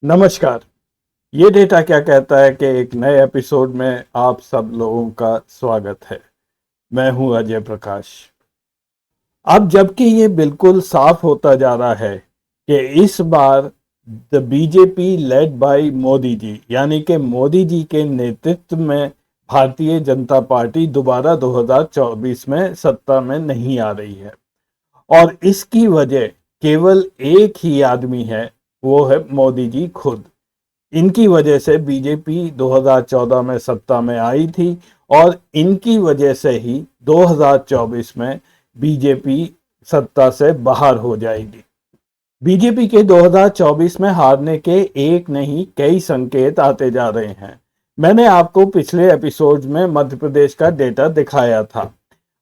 नमस्कार। ये डेटा क्या कहता है कि एक नए एपिसोड में आप सब लोगों का स्वागत है। मैं हूं अजय प्रकाश। अब जबकि ये बिल्कुल साफ होता जा रहा है कि इस बार the BJP led by Modi ji यानी कि मोदी जी के नेतृत्व में भारतीय जनता पार्टी दोबारा 2024 में सत्ता में नहीं आ रही है और इसकी वजह केवल एक ही आदमी है, वो है मोदी जी खुद। इनकी वजह से बीजेपी 2014 में सत्ता में आई थी और इनकी वजह से ही 2024 में बीजेपी सत्ता से बाहर हो जाएगी। बीजेपी के 2024 में हारने के एक नहीं कई संकेत आते जा रहे हैं। मैंने आपको पिछले एपिसोड में मध्य प्रदेश का डेटा दिखाया था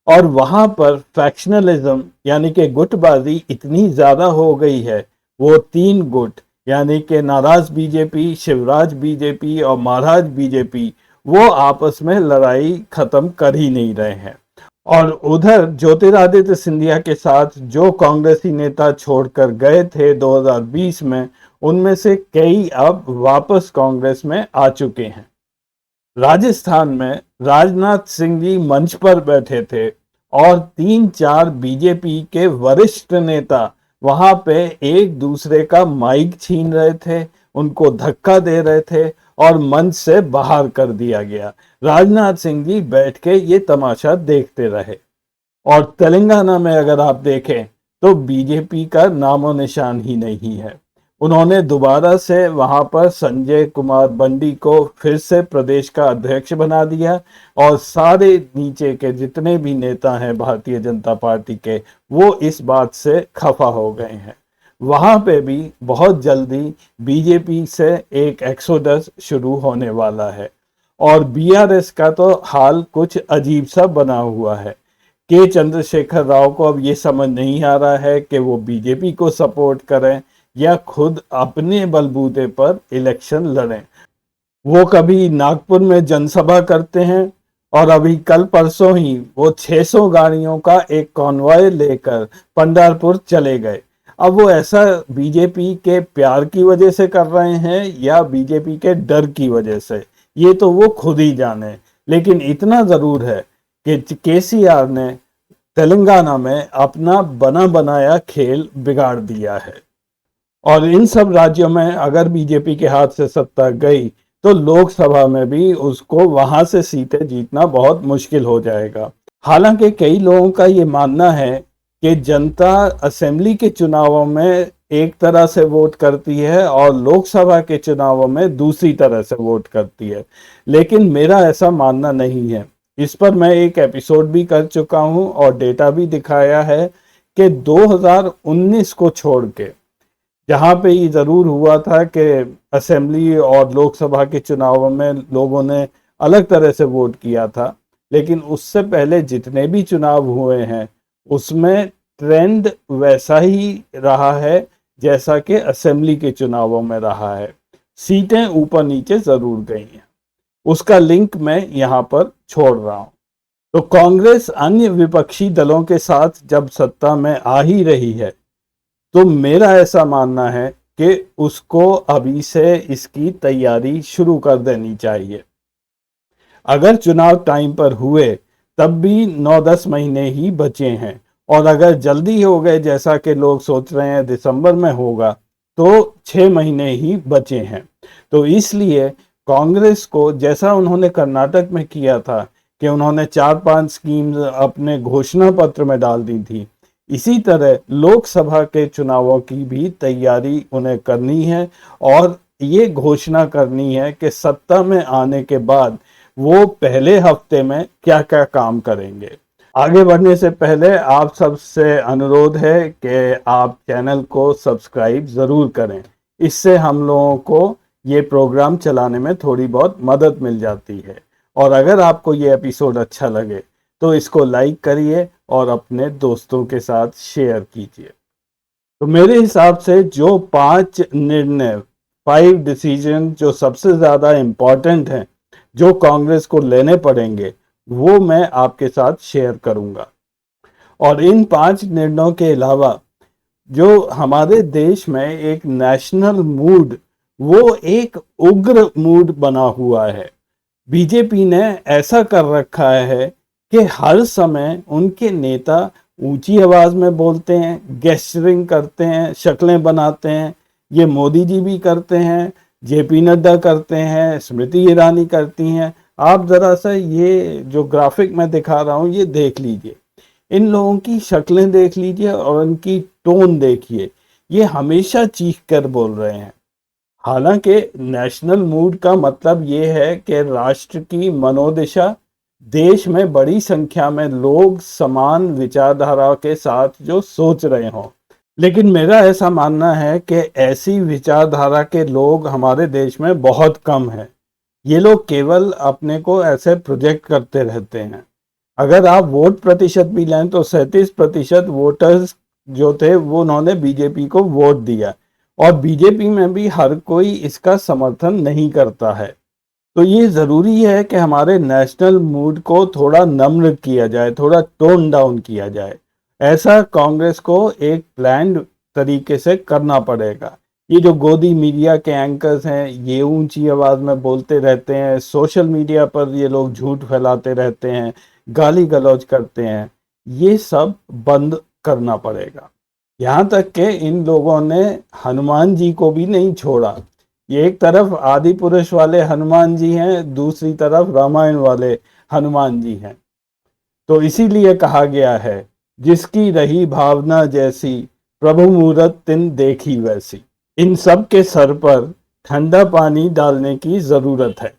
और वहां पर फैक्शनलिज्म यानी कि गुटबाजी इतनी ज्यादा हो गई है। वो तीन गुट यानी कि नाराज बीजेपी, शिवराज बीजेपी और महाराज बीजेपी वो आपस में लड़ाई खत्म कर ही नहीं रहे हैं। और उधर ज्योतिरादित्य सिंधिया के साथ जो कांग्रेसी नेता छोड़कर गए थे 2020 में, उनमें से कई अब वापस कांग्रेस में आ चुके हैं। राजस्थान में राजनाथ सिंह जी मंच पर बैठे थे और 3-4 बीजेपी के वरिष्ठ नेता वहां पे एक दूसरे का माइक छीन रहे थे, उनको धक्का दे रहे थे और मंच से बाहर कर दिया गया। राजनाथ सिंह जी बैठ के ये तमाशा देखते रहे। और तेलंगाना में अगर आप देखें तो बीजेपी का नामो निशान ही नहीं है। उन्होंने दोबारा से वहां पर संजय कुमार बंडी को फिर से प्रदेश का अध्यक्ष बना दिया और सारे नीचे के जितने भी नेता हैं भारतीय जनता पार्टी के, वो इस बात से खफा हो गए हैं। वहां पे भी बहुत जल्दी बीजेपी से एक एक्सोडस शुरू होने वाला है और बीआरएस का तो हाल कुछ अजीब सा बना हुआ है। के चंद्रशेखर राव को अब ये समझ नहीं आ रहा है कि वो बीजेपी को सपोर्ट करें या खुद अपने बलबूते पर इलेक्शन लड़ें। वो कभी नागपुर में जनसभा करते हैं और अभी कल परसों ही वो 600 गाड़ियों का एक कॉन्वॉय लेकर पंढरपुर चले गए। अब वो ऐसा बीजेपी के प्यार की वजह से कर रहे हैं या बीजेपी के डर की वजह से, ये तो वो खुद ही जाने। लेकिन इतना जरूर है कि केसीआर ने तेलंगाना में अपना बना बनाया खेल बिगाड़ दिया है और इन सब राज्यों में अगर बीजेपी के हाथ से सत्ता गई तो लोकसभा में भी उसको वहां से सीटें जीतना बहुत मुश्किल हो जाएगा। हालांकि कई लोगों का ये मानना है कि जनता असेंबली के चुनावों में एक तरह से वोट करती है और लोकसभा के चुनावों में दूसरी तरह से वोट करती है, लेकिन मेरा ऐसा मानना नहीं है। इस पर मैं एक एपिसोड भी कर चुका हूं और डेटा भी दिखाया है कि 2019 को छोड़ के, जहां पे ये जरूर हुआ था कि असेंबली और लोकसभा के चुनावों में लोगों ने अलग तरह से वोट किया था, लेकिन उससे पहले जितने भी चुनाव हुए हैं उसमें ट्रेंड वैसा ही रहा है जैसा कि असेंबली के चुनावों में रहा है। सीटें ऊपर नीचे जरूर गई हैं, उसका लिंक मैं यहाँ पर छोड़ रहा हूँ। तो कांग्रेस अन्य विपक्षी दलों के साथ जब सत्ता में आ ही रही है तो मेरा ऐसा मानना है कि उसको अभी से इसकी तैयारी शुरू कर देनी चाहिए। अगर चुनाव टाइम पर हुए तब भी 9-10 महीने ही बचे हैं और अगर जल्दी हो गए जैसा कि लोग सोच रहे हैं दिसंबर में होगा तो 6 महीने ही बचे हैं। तो इसलिए कांग्रेस को जैसा उन्होंने कर्नाटक में किया था कि उन्होंने 4-5 स्कीम्स अपने घोषणा पत्र में डाल दी थी, इसी तरह लोकसभा के चुनावों की भी तैयारी उन्हें करनी है और ये घोषणा करनी है कि सत्ता में आने के बाद वो पहले हफ्ते में क्या क्या काम करेंगे। आगे बढ़ने से पहले आप सबसे अनुरोध है कि आप चैनल को सब्सक्राइब ज़रूर करें। इससे हम लोगों को ये प्रोग्राम चलाने में थोड़ी बहुत मदद मिल जाती है। और अगर आपको ये एपिसोड अच्छा लगे तो इसको लाइक करिए और अपने दोस्तों के साथ शेयर कीजिए। तो मेरे हिसाब से जो 5 निर्णय, 5 डिसीजन जो सबसे ज़्यादा इम्पॉर्टेंट हैं, जो कांग्रेस को लेने पड़ेंगे, वो मैं आपके साथ शेयर करूंगा। और इन 5 निर्णयों के अलावा जो हमारे देश में एक नेशनल मूड वो एक उग्र मूड बना हुआ है। बीजेपी ने ऐसा कर रखा है कि हर समय उनके नेता ऊंची आवाज में बोलते हैं, गेस्चरिंग करते हैं, शक्लें बनाते हैं। ये मोदी जी भी करते हैं, जेपी नड्डा करते हैं, स्मृति ईरानी करती हैं। आप जरा सा ये जो ग्राफिक मैं दिखा रहा हूँ ये देख लीजिए, इन लोगों की शक्लें देख लीजिए और उनकी टोन देखिए। ये हमेशा चीख कर बोल रहे हैं। हालांकि नेशनल मूड का मतलब ये है कि राष्ट्र की मनोदशा, देश में बड़ी संख्या में लोग समान विचारधारा के साथ जो सोच रहे हों। लेकिन मेरा ऐसा मानना है कि ऐसी विचारधारा के लोग हमारे देश में बहुत कम हैं। ये लोग केवल अपने को ऐसे प्रोजेक्ट करते रहते हैं। अगर आप वोट प्रतिशत भी लें तो 37% वोटर्स जो थे वो उन्होंने बीजेपी को वोट दिया, और बीजेपी में भी हर कोई इसका समर्थन नहीं करता है। तो ये ज़रूरी है कि हमारे नेशनल मूड को थोड़ा नम्र किया जाए, थोड़ा टोन डाउन किया जाए। ऐसा कांग्रेस को एक प्लान्ड तरीके से करना पड़ेगा। ये जो गोदी मीडिया के एंकर्स हैं, ये ऊंची आवाज़ में बोलते रहते हैं, सोशल मीडिया पर ये लोग झूठ फैलाते रहते हैं, गाली गलौज करते हैं, ये सब बंद करना पड़ेगा। यहाँ तक कि इन लोगों ने हनुमान जी को भी नहीं छोड़ा। ये एक तरफ आदि पुरुष वाले हनुमान जी हैं, दूसरी तरफ रामायण वाले हनुमान जी हैं। तो इसीलिए कहा गया है, जिसकी रही भावना जैसी, प्रभु मूरत तिन देखी वैसी। इन सब के सर पर ठंडा पानी डालने की जरूरत है।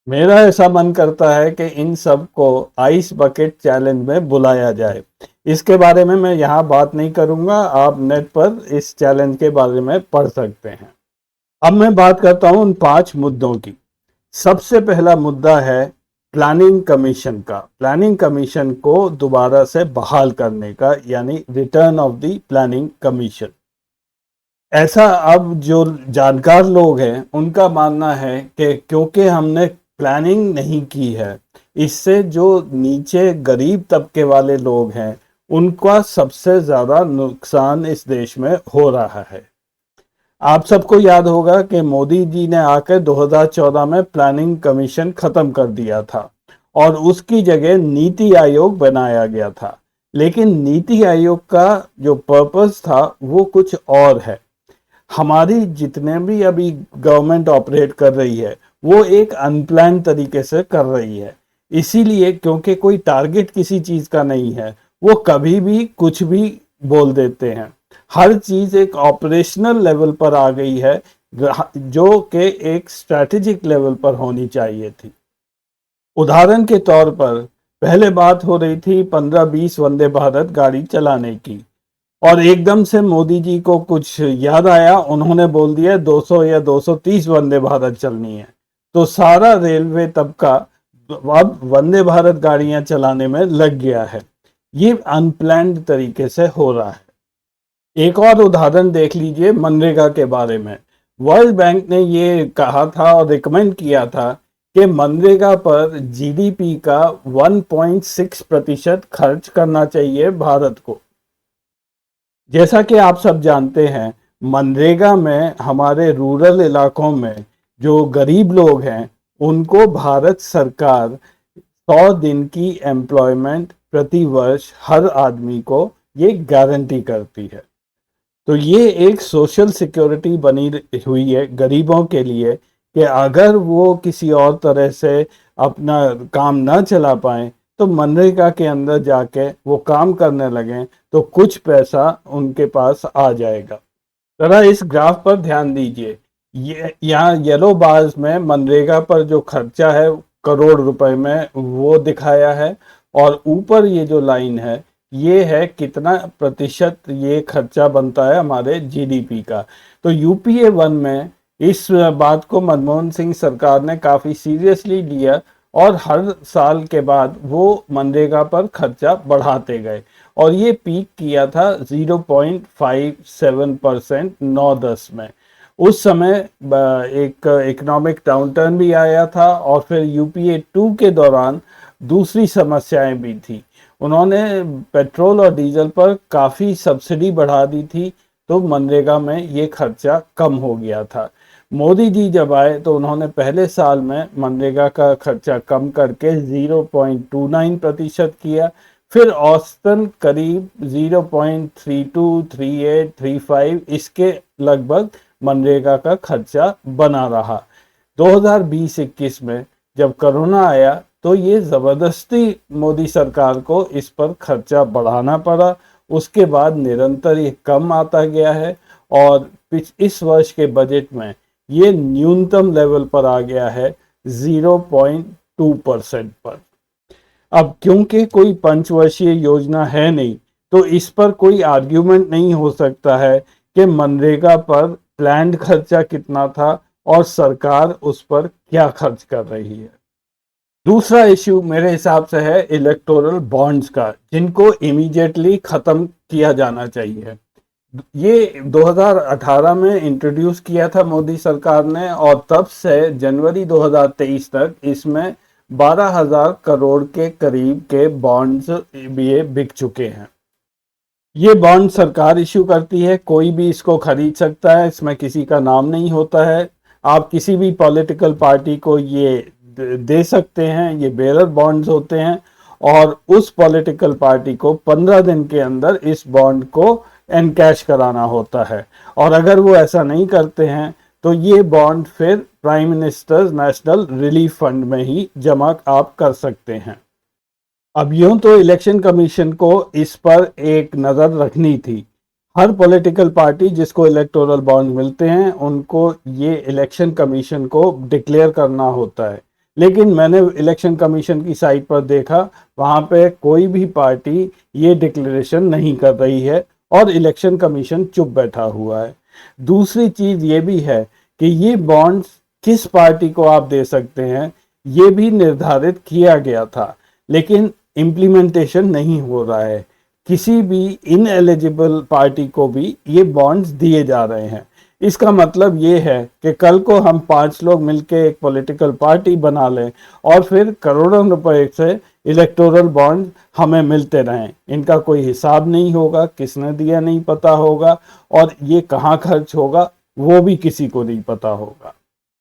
मेरा ऐसा मन करता है कि इन सब को आइस बकेट चैलेंज में बुलाया जाए। इसके बारे में मैं यहाँ बात नहीं करूँगा, आप नेट पर इस चैलेंज के बारे में पढ़ सकते हैं। अब मैं बात करता हूँ उन 5 मुद्दों की। सबसे पहला मुद्दा है प्लानिंग कमीशन का। प्लानिंग कमीशन को दोबारा से बहाल करने का, यानी return of the planning commission. ऐसा अब जो जानकार लोग हैं उनका मानना है कि क्योंकि हमने प्लानिंग नहीं की है, इससे जो नीचे गरीब तबके वाले लोग हैं उनका सबसे ज़्यादा नुकसान इस देश में हो रहा है। आप सबको याद होगा कि मोदी जी ने आकर 2014 में प्लानिंग कमीशन खत्म कर दिया था और उसकी जगह नीति आयोग बनाया गया था। लेकिन नीति आयोग का जो पर्पस था वो कुछ और है। हमारी जितने भी अभी गवर्नमेंट ऑपरेट कर रही है वो एक अनप्लान तरीके से कर रही है। इसीलिए क्योंकि कोई टारगेट किसी चीज का नहीं है, वो कभी भी कुछ भी बोल देते हैं। हर चीज एक ऑपरेशनल लेवल पर आ गई है, जो कि एक स्ट्रैटेजिक लेवल पर होनी चाहिए थी। उदाहरण के तौर पर पहले बात हो रही थी 15-20 वंदे भारत गाड़ी चलाने की, और एकदम से मोदी जी को कुछ याद आया, उन्होंने बोल दिया 200 या 230 वंदे भारत चलनी है। तो सारा रेलवे तबका अब वंदे भारत गाड़ियां चलाने में लग गया है। ये अनप्लान्ड तरीके से हो रहा है। एक और उदाहरण देख लीजिए मनरेगा के बारे में। वर्ल्ड बैंक ने ये कहा था और रिकमेंड किया था कि मनरेगा पर जीडीपी का 1.6% खर्च करना चाहिए भारत को। जैसा कि आप सब जानते हैं, मनरेगा में हमारे रूरल इलाकों में जो गरीब लोग हैं उनको भारत सरकार 100 दिन की एम्प्लॉयमेंट प्रति वर्ष हर आदमी को ये गारंटी करती है। तो ये एक सोशल सिक्योरिटी बनी हुई है गरीबों के लिए कि अगर वो किसी और तरह से अपना काम ना चला पाए तो मनरेगा के अंदर जाके वो काम करने लगें तो कुछ पैसा उनके पास आ जाएगा। जरा इस ग्राफ पर ध्यान दीजिए। ये यहाँ येलो बार्स में मनरेगा पर जो खर्चा है करोड़ रुपए में वो दिखाया है, और ऊपर ये जो लाइन है ये है कितना प्रतिशत ये खर्चा बनता है हमारे जीडीपी का। तो यूपीए 1 में इस बात को मनमोहन सिंह सरकार ने काफ़ी सीरियसली लिया और हर साल के बाद वो मनरेगा पर खर्चा बढ़ाते गए, और ये पीक किया था 0.57% 9-10 में। उस समय एक इकोनॉमिक डाउनटर्न भी आया था, और फिर यूपीए 2 के दौरान दूसरी समस्याएं भी थी। उन्होंने पेट्रोल और डीजल पर काफ़ी सब्सिडी बढ़ा दी थी, तो मनरेगा में ये खर्चा कम हो गया था। मोदी जी जब आए तो उन्होंने पहले साल में मनरेगा का खर्चा कम करके 0.29% किया, फिर औसतन करीब 0.32, 38, 35 इसके लगभग मनरेगा का खर्चा बना रहा। 2020-21 में जब कोरोना आया तो ये जबरदस्ती मोदी सरकार को इस पर खर्चा बढ़ाना पड़ा। उसके बाद निरंतर ये कम आता गया है और इस वर्ष के बजट में ये न्यूनतम लेवल पर आ गया है 0.2% पर। अब क्योंकि कोई पंचवर्षीय योजना है नहीं, तो इस पर कोई आर्ग्यूमेंट नहीं हो सकता है कि मनरेगा पर प्लान्ड खर्चा कितना था और सरकार उस पर क्या खर्च कर रही है। दूसरा इश्यू मेरे हिसाब से है इलेक्टोरल बॉन्ड्स का, जिनको इमीडिएटली खत्म किया जाना चाहिए। ये 2018 में इंट्रोड्यूस किया था मोदी सरकार ने और तब से जनवरी 2023 तक इसमें 12,000 करोड़ के करीब के बॉन्ड्स ये बिक चुके हैं। ये बॉन्ड सरकार इशू करती है, कोई भी इसको खरीद सकता है, इसमें किसी का नाम नहीं होता है। आप किसी भी पॉलिटिकल पार्टी को ये दे सकते हैं, ये बेरर बॉन्ड्स होते हैं और उस पॉलिटिकल पार्टी को 15 दिन के अंदर इस बॉन्ड को एनकैश कराना होता है और अगर वो ऐसा नहीं करते हैं तो ये बॉन्ड फिर prime ministers national relief fund में ही जमा आप कर सकते हैं। अब यूं तो इलेक्शन कमीशन को इस पर एक नज़र रखनी थी। हर पॉलिटिकल पार्टी जिसको इलेक्टोरल बॉन्ड मिलते हैं उनको ये इलेक्शन कमीशन को डिक्लेयर करना होता है, लेकिन मैंने इलेक्शन कमीशन की साइट पर देखा, वहाँ पे कोई भी पार्टी ये डिक्लेरेशन नहीं कर रही है और इलेक्शन कमीशन चुप बैठा हुआ है। दूसरी चीज़ ये भी है कि ये बॉन्ड्स किस पार्टी को आप दे सकते हैं ये भी निर्धारित किया गया था, लेकिन इम्प्लीमेंटेशन नहीं हो रहा है। किसी भी इनएलिजिबल पार्टी को भी ये बॉन्ड्स दिए जा रहे हैं। इसका मतलब ये है कि कल को हम 5 लोग मिलकर एक पॉलिटिकल पार्टी बना लें और फिर करोड़ों रुपए से इलेक्टोरल बॉन्ड हमें मिलते रहें, इनका कोई हिसाब नहीं होगा, किसने दिया नहीं पता होगा और ये कहाँ खर्च होगा वो भी किसी को नहीं पता होगा।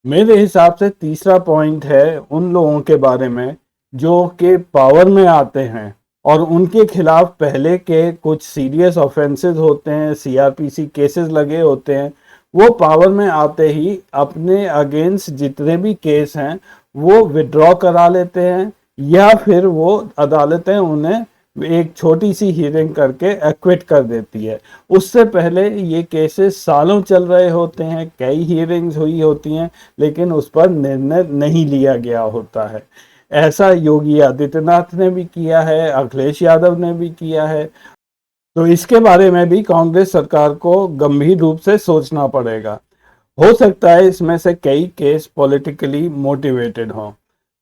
मेरे हिसाब से तीसरा पॉइंट है उन लोगों के बारे में जो कि पावर में आते हैं और उनके खिलाफ पहले के कुछ सीरियस ऑफेंसेस होते हैं, सीआरपीसी केसेस लगे होते हैं। वो पावर में आते ही अपने अगेंस्ट जितने भी केस हैं वो विड्रॉ करा लेते हैं या फिर वो अदालतें उन्हें एक छोटी सी हियरिंग करके एक्विट कर देती है। उससे पहले ये केसेस सालों चल रहे होते हैं, कई हियरिंग्स हुई होती हैं, लेकिन उस पर निर्णय नहीं लिया गया होता है। ऐसा योगी आदित्यनाथ ने भी किया है, अखिलेश यादव ने भी किया है। तो इसके बारे में भी कांग्रेस सरकार को गंभीर रूप से सोचना पड़ेगा। हो सकता है इसमें से कई केस पॉलिटिकली मोटिवेटेड हों,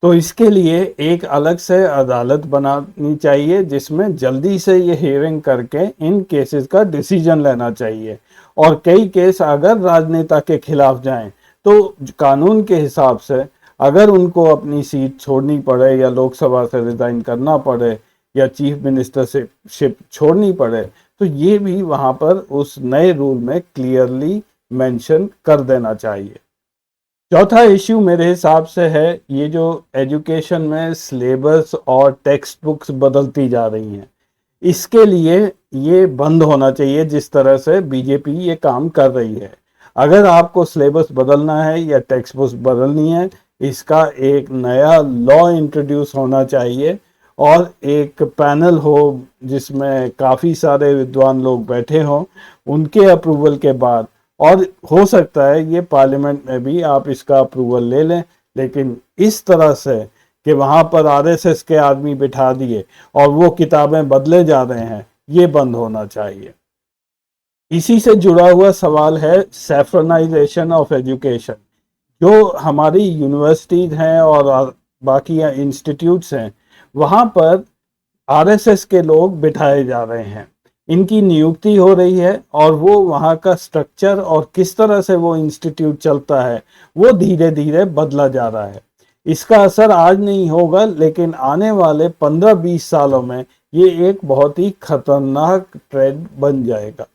तो इसके लिए एक अलग से अदालत बनानी चाहिए जिसमें जल्दी से ये हियरिंग करके इन केसेस का डिसीजन लेना चाहिए। और कई केस अगर राजनेता के खिलाफ जाएं तो कानून के हिसाब से अगर उनको अपनी सीट छोड़नी पड़े या लोकसभा से रिजाइन करना पड़े या चीफ मिनिस्टरशिप छोड़नी पड़े तो ये भी वहाँ पर उस नए रूल में क्लियरली मेंशन कर देना चाहिए। चौथा इश्यू मेरे हिसाब से है ये जो एजुकेशन में सिलेबस और टेक्स्ट बुक्स बदलती जा रही हैं, इसके लिए ये बंद होना चाहिए जिस तरह से बीजेपी ये काम कर रही है। अगर आपको सिलेबस बदलना है या टेक्स्ट बुक्स बदलनी है, इसका एक नया लॉ इंट्रोड्यूस होना चाहिए और एक पैनल हो जिसमें काफ़ी सारे विद्वान लोग बैठे हों, उनके अप्रूवल के बाद, और हो सकता है ये पार्लियामेंट में भी आप इसका अप्रूवल ले लें, लेकिन इस तरह से कि वहाँ पर आरएसएस के आदमी बिठा दिए और वो किताबें बदले जा रहे हैं, ये बंद होना चाहिए। इसी से जुड़ा हुआ सवाल है सैफ्रनाइजेशन ऑफ एजुकेशन। जो हमारी यूनिवर्सिटीज़ हैं और बाकी इंस्टीट्यूट्स हैं, वहाँ पर आरएसएस के लोग बिठाए जा रहे हैं, इनकी नियुक्ति हो रही है और वो वहाँ का स्ट्रक्चर और किस तरह से वो इंस्टीट्यूट चलता है वो धीरे धीरे बदला जा रहा है। इसका असर आज नहीं होगा, लेकिन आने वाले 15-20 सालों में ये एक बहुत ही खतरनाक ट्रेंड बन जाएगा।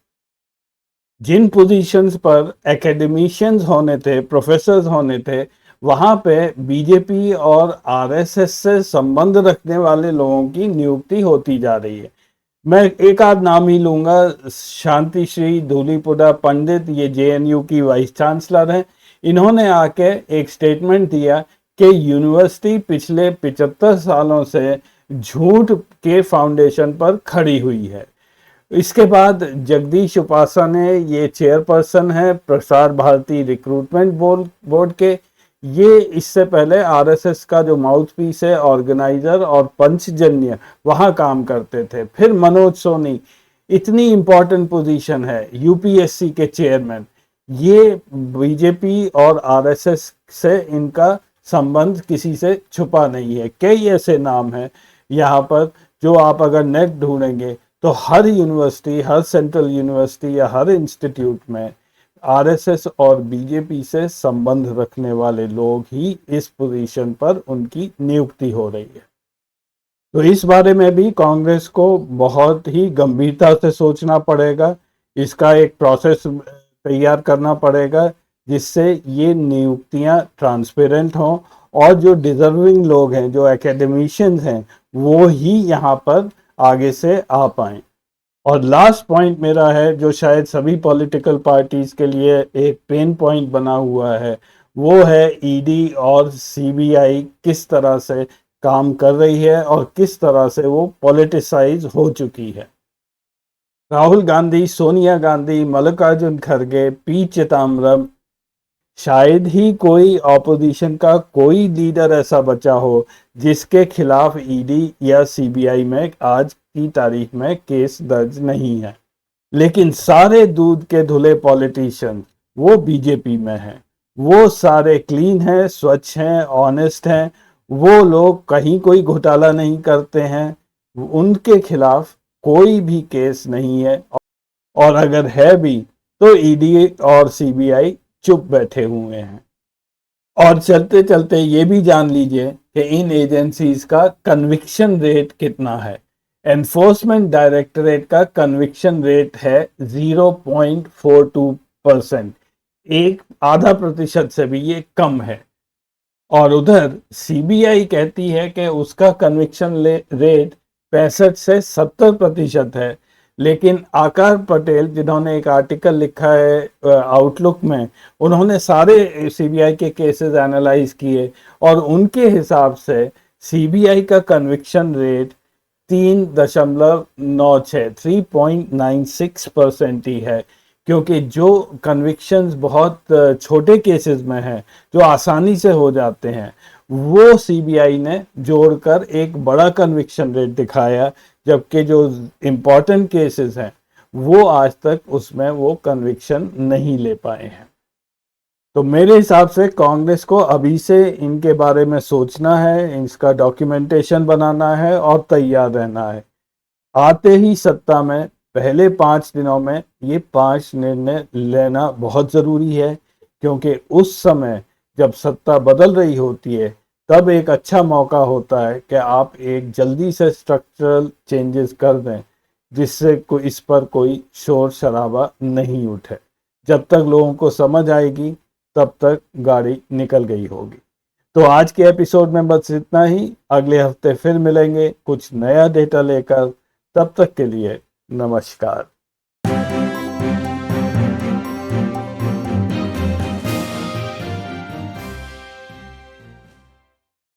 जिन पोजीशंस पर एकेडमिशियंस होने थे, प्रोफेसर्स होने थे, वहां पे बीजेपी और आरएसएस से संबंध रखने वाले लोगों की नियुक्ति होती जा रही है। मैं एक आध नाम ही लूंगा। शांति श्री धूलीपुरा पंडित, ये जेएनयू की वाइस चांसलर हैं। इन्होंने आके एक स्टेटमेंट दिया कि यूनिवर्सिटी पिछले 75 सालों से झूठ के फाउंडेशन पर खड़ी हुई है। इसके बाद जगदीश उपासना ने, ये चेयरपर्सन है प्रसार भारती रिक्रूटमेंट बोर्ड के, ये इससे पहले आरएसएस का जो माउथ पीस है, ऑर्गेनाइजर और पंचजन्य, वहां काम करते थे। फिर मनोज सोनी, इतनी इंपॉर्टेंट पोजीशन है, यूपीएससी के चेयरमैन। ये बीजेपी और आरएसएस से इनका संबंध किसी से छुपा नहीं है। कई ऐसे नाम हैं यहाँ पर जो आप अगर नेट ढूंढेंगे तो हर यूनिवर्सिटी, हर सेंट्रल यूनिवर्सिटी या हर इंस्टीट्यूट में आरएसएस और बीजेपी से संबंध रखने वाले लोग ही इस पोजीशन पर उनकी नियुक्ति हो रही है। तो इस बारे में भी कांग्रेस को बहुत ही गंभीरता से सोचना पड़ेगा। इसका एक प्रोसेस तैयार करना पड़ेगा जिससे ये नियुक्तियां ट्रांसपेरेंट हों और जो डिजर्विंग लोग हैं, जो एकेडमिशियंस हैं, वो ही यहाँ पर आगे से आ पाएं। और लास्ट पॉइंट मेरा है, जो शायद सभी पॉलिटिकल पार्टीज के लिए एक पेन पॉइंट बना हुआ है, वो है ईडी और सीबीआई किस तरह से काम कर रही है और किस तरह से वो पॉलिटिसाइज हो चुकी है। राहुल गांधी, सोनिया गांधी, मल्लिकार्जुन खड़गे, पी चिदम्बरम, शायद ही कोई ऑपोजिशन का कोई लीडर ऐसा बचा हो जिसके खिलाफ ईडी या सीबीआई में आज की तारीख में केस दर्ज नहीं है। लेकिन सारे दूध के धुले पॉलिटिशियन वो बीजेपी में हैं। वो सारे क्लीन हैं, स्वच्छ हैं, ऑनेस्ट हैं। वो लोग कहीं कोई घोटाला नहीं करते हैं। उनके खिलाफ कोई भी केस नहीं है, और अगर है भी तो ईडी और सीबीआई चुप बैठे हुए हैं। और चलते चलते ये भी जान लीजिए कि इन एजेंसीज का कन्विक्शन रेट कितना है। एनफोर्समेंट डायरेक्टरेट का कन्विक्शन रेट है 0.42%, एक आधा प्रतिशत से भी ये कम है। और उधर सीबीआई कहती है कि उसका कन्विक्शन रेट 65 से 70% है। लेकिन आकार पटेल, जिन्होंने एक आर्टिकल लिखा है आउटलुक में, उन्होंने सारे सीबीआई के केसेस एनालाइज किए और उनके हिसाब से सीबीआई का कन्विक्शन रेट 3.96% ही है। क्योंकि जो कन्विक्शंस बहुत छोटे केसेस में हैं, जो आसानी से हो जाते हैं, वो सीबीआई ने जोड़कर एक बड़ा कन्विक्शन रेट दिखाया, जबकि जो इम्पोर्टेंट केसेस हैं वो आज तक उसमें वो कन्विक्शन नहीं ले पाए हैं। तो मेरे हिसाब से कांग्रेस को अभी से इनके बारे में सोचना है, इसका डॉक्यूमेंटेशन बनाना है और तैयार रहना है। आते ही सत्ता में पहले 5 दिनों में ये 5 निर्णय लेना बहुत ज़रूरी है, क्योंकि उस समय जब सत्ता बदल रही होती है तब एक अच्छा मौका होता है कि आप एक जल्दी से स्ट्रक्चरल चेंजेस कर दें, जिससे कोई इस पर कोई शोर शराबा नहीं उठे। जब तक लोगों को समझ आएगी तब तक गाड़ी निकल गई होगी। तो आज के एपिसोड में बस इतना ही। अगले हफ्ते फिर मिलेंगे कुछ नया डेटा लेकर। तब तक के लिए नमस्कार।